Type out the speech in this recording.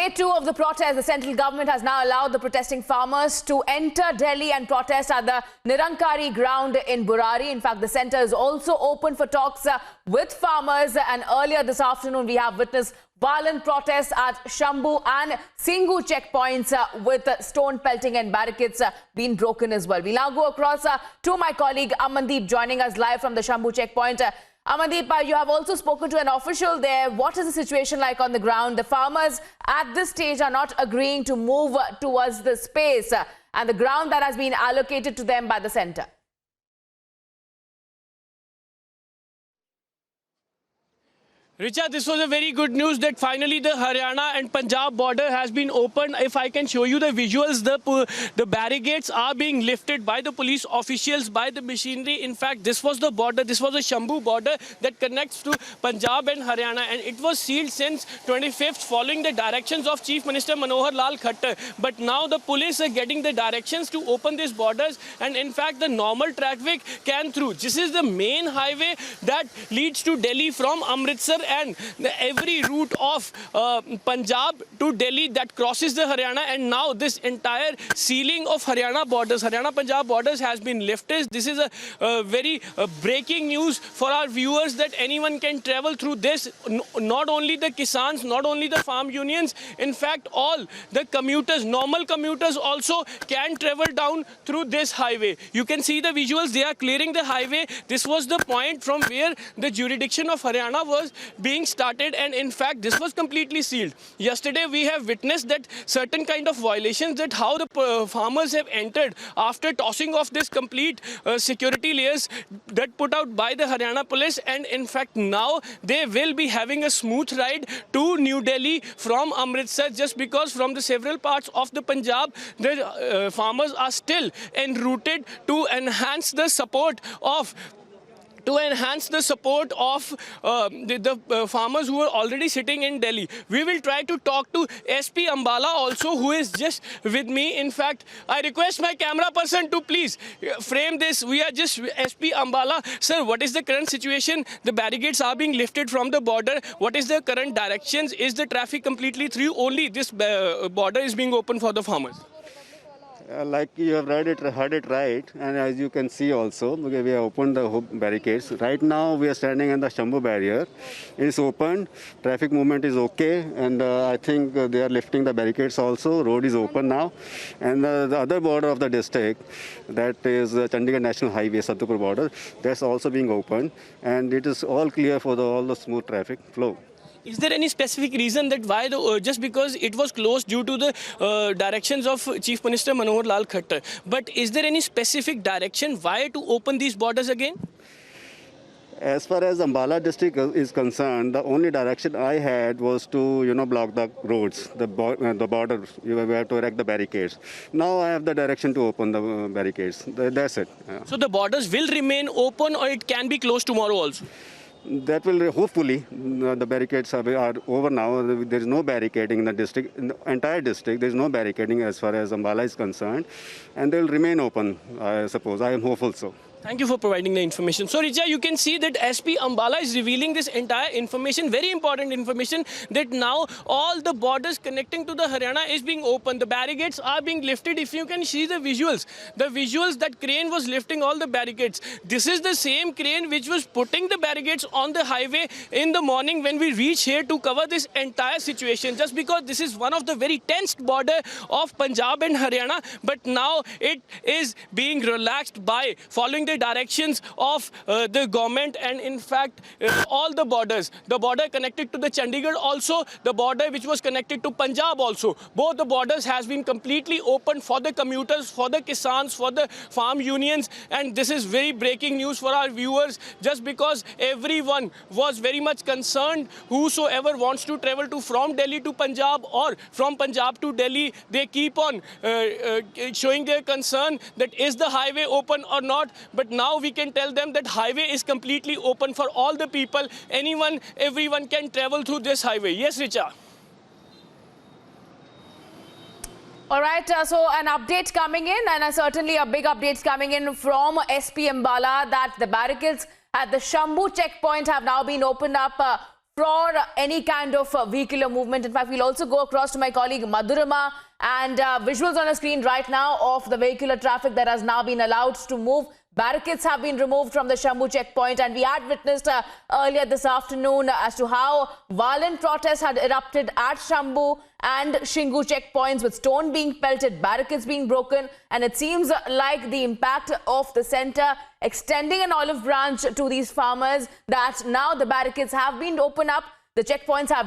day two of the protest, the central government has now allowed the protesting farmers to enter Delhi and protest at the Nirankari ground in Burari. In fact, the centre is also open for talks with farmers. And earlier this afternoon, we have witnessed violent protests at Shambhu and Singhu checkpoints with stone pelting and barricades being broken as well. We'll now go across to my colleague Amandeep joining us live from the Shambhu checkpoint. Amandeep, you have also spoken to an official there. What is the situation like on the ground? The farmers at this stage are not agreeing to move towards the space and the ground that has been allocated to them by the centre. Richa, this was a very good news that finally the Haryana and Punjab border has been opened. If I can show you the visuals, the barricades are being lifted by the police officials, by the machinery. In fact, this was the border, this was a Shambhu border that connects to Punjab and Haryana, and it was sealed since 25th following the directions of Chief Minister Manohar Lal Khattar. But now the police are getting the directions to open these borders, and in fact the normal traffic can through. This is the main highway that leads to Delhi from Amritsar, and every route of Punjab to Delhi that crosses the Haryana, and now this entire sealing of Haryana-Punjab borders has been lifted. This is a very breaking news for our viewers that anyone can travel through this. Not only the Kisans, not only the farm unions, in fact all the commuters, normal commuters also can travel down through this highway. You can see the visuals, they are clearing the highway. This was the point from where the jurisdiction of Haryana was being started, and in fact this was completely sealed. Yesterday we have witnessed that certain kind of violations, that how the farmers have entered after tossing off this complete security layers that put out by the Haryana police, and in fact now they will be having a smooth ride to New Delhi from Amritsar, just because from the several parts of the Punjab the farmers are still en route to enhance the support of the farmers who are already sitting in Delhi. We will try to talk to SP Ambala also, who is just with me. In fact, I request my camera person to please frame this. We are just SP Ambala. Sir, what is the current situation? The barricades are being lifted from the border. What is the current directions? Is the traffic completely through? Only this border is being open for the farmers. Like you have heard it right, and as you can see also, we have opened the barricades. Right now we are standing in the Shambhu barrier. It is open, traffic movement is okay, and I think they are lifting the barricades also. Road is open now, and the other border of the district, that is Chandigarh National Highway, Saddupur border, that's also being opened, and it is all clear for all the smooth traffic flow. Is there any specific reason that why, just because it was closed due to the directions of Chief Minister Manohar Lal Khattar, but is there any specific direction why to open these borders again? As far as Ambala district is concerned, the only direction I had was to, block the roads, the border. You have to erect the barricades. Now I have the direction to open the barricades. That's it. Yeah. So the borders will remain open, or it can be closed tomorrow also? That will hopefully, the barricades are over now. There is no barricading in the district, in the entire district. There is no barricading as far as Ambala is concerned, and they will remain open, I suppose. I am hopeful so. Thank you for providing the information. So, Richa, you can see that SP Ambala is revealing this entire information, very important information, that now all the borders connecting to the Haryana is being opened. The barricades are being lifted. If you can see the visuals that crane was lifting all the barricades. This is the same crane which was putting the barricades on the highway in the morning when we reached here to cover this entire situation. Just because this is one of the very tensed border of Punjab and Haryana, but now it is being relaxed by following the directions of the government, and in fact all the borders, the border connected to the Chandigarh also, the border which was connected to Punjab also, both the borders has been completely open for the commuters, for the Kisans, for the farm unions, and this is very breaking news for our viewers, just because everyone was very much concerned. Whosoever wants to travel from Delhi to Punjab or from Punjab to Delhi, they keep on showing their concern that is the highway open or not. But now we can tell them that highway is completely open for all the people. Anyone, everyone can travel through this highway. Yes, Richa. All right, so an update coming in, and certainly a big update coming in from SP Ambala, that the barricades at the Shambhu checkpoint have now been opened up for any kind of vehicular movement. In fact, we'll also go across to my colleague Madhurima, and visuals on the screen right now of the vehicular traffic that has now been allowed to move. Barricades have been removed from the Shambu checkpoint, and we had witnessed earlier this afternoon as to how violent protests had erupted at Shambu and Shingu checkpoints, with stone being pelted, barricades being broken, and it seems like the impact of the centre extending an olive branch to these farmers, that now the barricades have been opened up, the checkpoints have